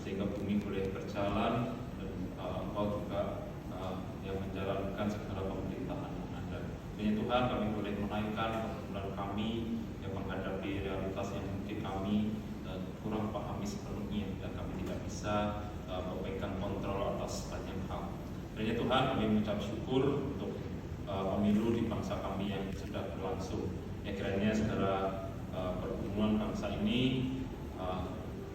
sehingga bumi boleh berjalan dan Engkau juga yang menjalankan segala pemerintahan yang ada. Kiranya Tuhan kami boleh menaikkan pergumulan kami yang menghadapi realitas yang mungkin kami kurang pahami sepenuhnya dan kami tidak bisa memegang kontrol atas banyak hal. Kiranya Tuhan kami mengucap syukur untuk pemilu di bangsa kami yang sudah berlangsung. Ya kiranya segala pergumulan bangsa ini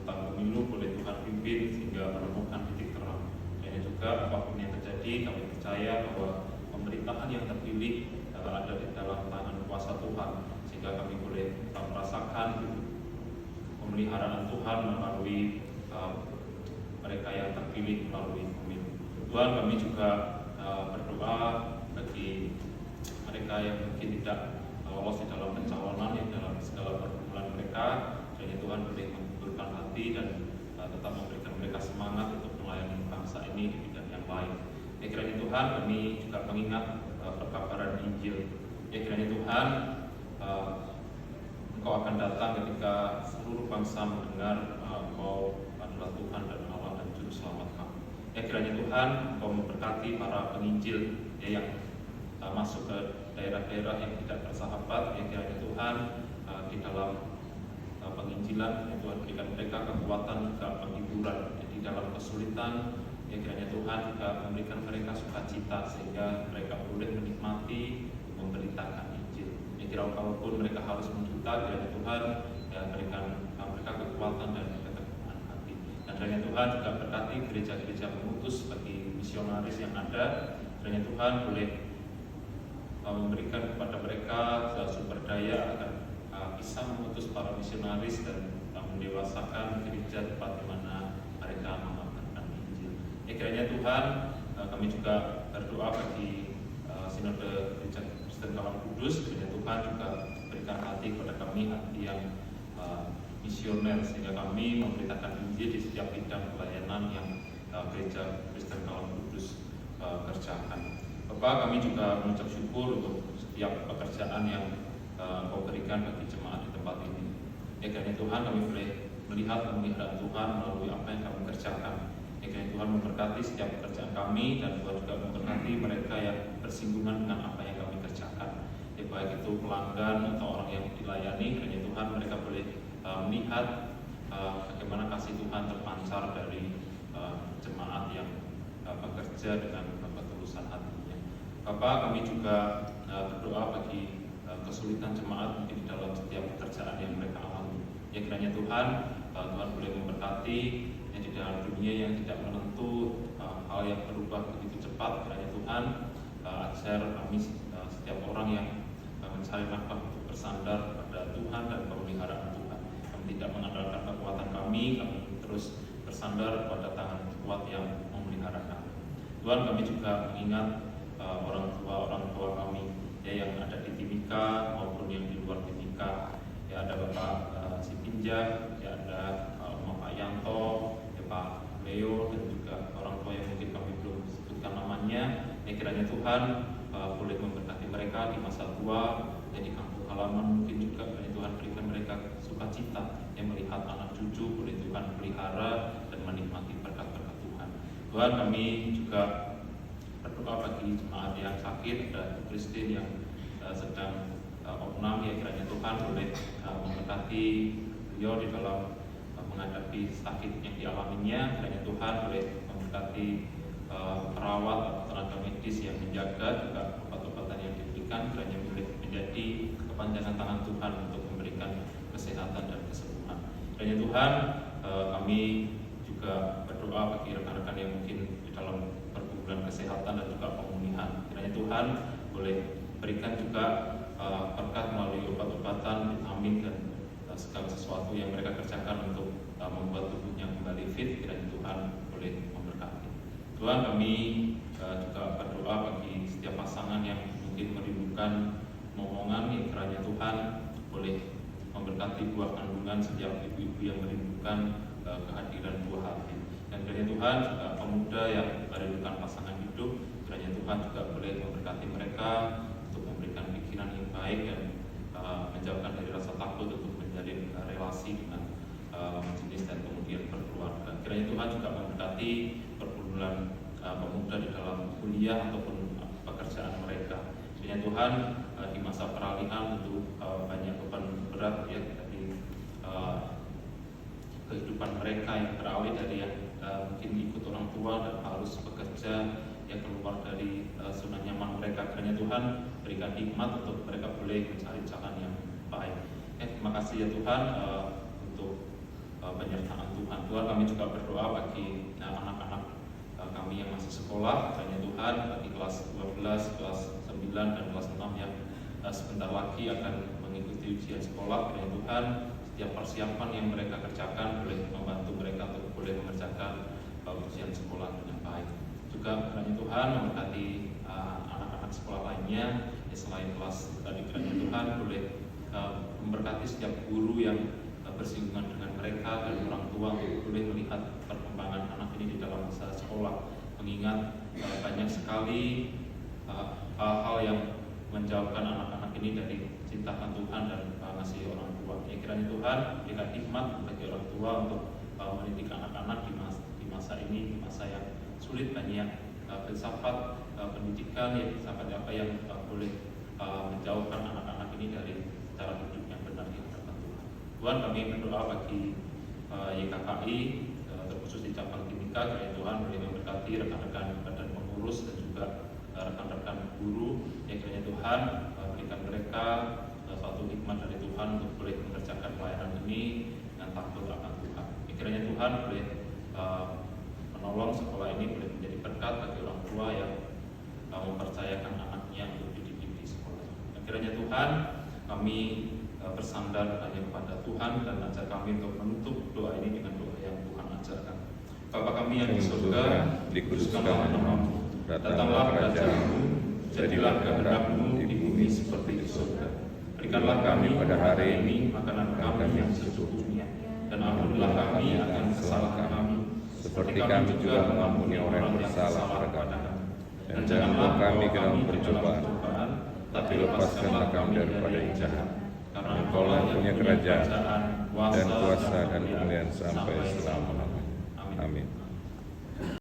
tentang pemilu boleh Tuhan pimpin sehingga menemukan titik terang. Dan juga apapun yang terjadi, kami percaya bahwa pemerintahan yang terpilih ada di dalam tangan kuasa Tuhan, sehingga kami boleh merasakan pemeliharaan Tuhan melalui mereka yang terpilih melalui pemilu. Tuhan, kami juga berdoa bagi mereka yang mungkin tidak lolos di dalam pencalonan, yang dalam segala pergumulan mereka. Dan Tuhan boleh mengumpulkan hati dan tetap memberikan mereka semangat untuk melayani bangsa ini di bidang yang lain. Ya kiranya Tuhan kami juga mengingat perkabaran Injil. Ya kiranya Tuhan Engkau akan datang ketika seluruh bangsa mendengar Engkau adalah Tuhan dan Allah dan Juru Selamat kami. Ya kiranya Tuhan Engkau memberkati para penginjil yang masuk ke daerah-daerah yang tidak bersahabat. Ya kiranya Tuhan di dalam penginjilan, ya Tuhan berikan mereka kekuatan juga penghiburan di dalam kesulitan. Ya kiranya Tuhan juga memberikan mereka sukacita sehingga mereka boleh menikmati memberitakan Injil. Ya kira kalaupun mereka harus menderita, kiranya Tuhan ya berikan mereka kekuatan dan keteguhan hati. Dan kiranya Tuhan juga berkati gereja-gereja pengutus bagi misionaris yang ada. Kiranya Tuhan boleh memberikan kepada mereka sumber daya agar bisa mengutus para misionaris dan mendewasakan gereja tempat di mana mereka mengabarkan Injil. Ya kiranya Tuhan kami juga berdoa bagi sinode gereja Kristen Kawan Kudus. Kiranya Tuhan juga berikan hati kepada kami, hati yang misioner, sehingga kami memberitakan Injil di setiap bidang pelayanan yang gereja Kristen Kawan Kudus kerjakan. Bapak, kami juga mengucap syukur untuk setiap pekerjaan yang Kau berikan bagi jemaat di tempat ini. Ya kiranya Tuhan kami boleh melihat pemeliharaan Tuhan melalui apa yang kami kerjakan. Ya kiranya Tuhan memberkati setiap pekerjaan kami, dan Tuhan juga memberkati mereka yang bersinggungan dengan apa yang kami kerjakan. Ya baik itu pelanggan atau orang yang dilayani, kiranya Tuhan mereka boleh melihat bagaimana kasih Tuhan terpancar dari jemaat yang bekerja dengan ketulusan hatinya. Bapak, kami juga berdoa bagi kesulitan jemaat mungkin di dalam setiap pekerjaan yang mereka alami. Ya kiranya Tuhan boleh memberkati yang di dalam dunia yang tidak menentu, hal yang berubah begitu cepat. Kiranya Tuhan ajar kami setiap orang yang mencari nafkah untuk bersandar pada Tuhan dan pemeliharaan Tuhan. Kami tidak mengandalkan kekuatan kami terus bersandar pada tangan kuat yang memelihara kami. Tuhan, kami juga mengingat orang tua kami ya yang ada di Timika maupun yang di luar Timika. Ya ada Bapak Sipinja, ya ada Pak Yanto, ya Pak Leo, dan juga orang tua yang mungkin kami belum sebutkan namanya. Ya kiranya Tuhan boleh memberkati mereka di masa tua, ya di kampung halaman mungkin juga. Kiranya Tuhan berikan mereka sukacita yang melihat anak cucu boleh Tuhan pelihara dan menikmati berkat-berkat Tuhan. Tuhan, kami juga berdoa bagi jemaat yang sakit, ada Kristin yang sedang opnam. Ya kiranya Tuhan boleh memberkati beliau di dalam menghadapi sakit yang dialaminya. Kiranya Tuhan boleh memberkati perawat atau tenaga medis yang menjaga, juga obat-obatan yang diberikan. Kiranya boleh menjadi kepanjangan tangan Tuhan untuk memberikan kesehatan dan kesembuhan. Kiranya Tuhan kami juga berdoa bagi rekan-rekan yang mungkin di dalam pergumulan kesehatan dan juga pemulihan. Kiranya Tuhan boleh berikan juga berkat melalui obat-obatan, vitamin, dan segala sesuatu yang mereka kerjakan untuk membuat tubuhnya kembali fit. Kiranya Tuhan boleh memberkati. Tuhan, kami juga berdoa bagi setiap pasangan yang mungkin merindukan momongan. Ya kiranya Tuhan boleh memberkati buah kandungan setiap ibu-ibu yang merindukan kehadiran buah hati. Dan kiranya Tuhan juga pemuda yang merindukan pasangan hidup, kiranya Tuhan juga boleh memberkati mereka untuk memberikan pikiran yang baik dan menjauhkan dari rasa takut untuk menjalin relasi dengan jenis dan kemudian berkeluarga. Kiranya Tuhan Tuhan juga memberkati pergumulan pemuda di dalam kuliah ataupun pekerjaan mereka. Kiranya Tuhan di masa peralihan tentu banyak beban berat ya dari kehidupan mereka yang beralih dari yang mungkin ikut orang tua dan harus bekerja yang keluar dari zona nyaman mereka. Kiranya Tuhan berikan hikmat untuk mereka boleh mencari jalan yang baik. Terima kasih ya Tuhan untuk penyertaan Tuhan. Tuhan, kami juga berdoa bagi anak-anak kami yang masih sekolah. Kiranya Tuhan bagi kelas 12, kelas 9 dan kelas 6 yang sebentar lagi akan mengikuti ujian sekolah. Kiranya Tuhan setiap persiapan yang mereka kerjakan boleh membantu mereka untuk boleh mengerjakan ujian sekolah dengan baik. Juga kiranya Tuhan memberkati anak-anak sekolah lainnya selain kelas tadi. Kiranya Tuhan boleh memberkati setiap guru yang bersinggungan dengan mereka dan orang tua untuk boleh melihat perkembangan anak ini di dalam masa sekolah, mengingat banyak sekali hal-hal yang menjauhkan anak-anak ini dari cintakan Tuhan dan mengasihi orang tua. Ya, kiranya Tuhan berikan hikmat bagi orang tua untuk mendidik anak-anak di masa ini, di masa yang sulit, banyak filsafat pendidikan ya, filsafat apa yang boleh menjauhkan anak-anak ini dari cara hidup yang benar yang terhadap Tuhan. Tuhan, kami berdoa bagi YKKI terkhusus di cabang Timika. Kiranya Tuhan boleh memberkati rekan-rekan badan pengurus dan juga rekan-rekan guru. Ya, kiranya Tuhan berikan mereka suatu hikmat dari Tuhan untuk boleh mengerjakan pelayanan ini dengan takut akan Tuhan. Ya, kiranya Tuhan boleh menolong sekolah ini boleh menjadi berkat bagi orang tua yang mempercayakan anaknya untuk dididik di sekolah. Ya, kiranya Tuhan kami bersandar hanya kepada Tuhan dan ajak kami untuk menutup doa ini dengan doa yang Tuhan ajarkan. Bapa kami yang di surga, dikuduskanlah namamu, datanglah kerajaan-Mu, jadilah kehendak-Mu di bumi seperti di surga. Berikanlah kami pada hari ini makanan kami yang sesungguhnya, dan ampunilah kami akan kesalahan kami, seperti kami juga mengampuni orang yang bersalah kepada kami. Dan janganlah kami ke dalam percobaan, tapi lepaskanlah kami daripada yang jahat. Karena Engkaulah yang punya kerajaan dan kuasa dan kemuliaan sampai selama-lamanya. Amin.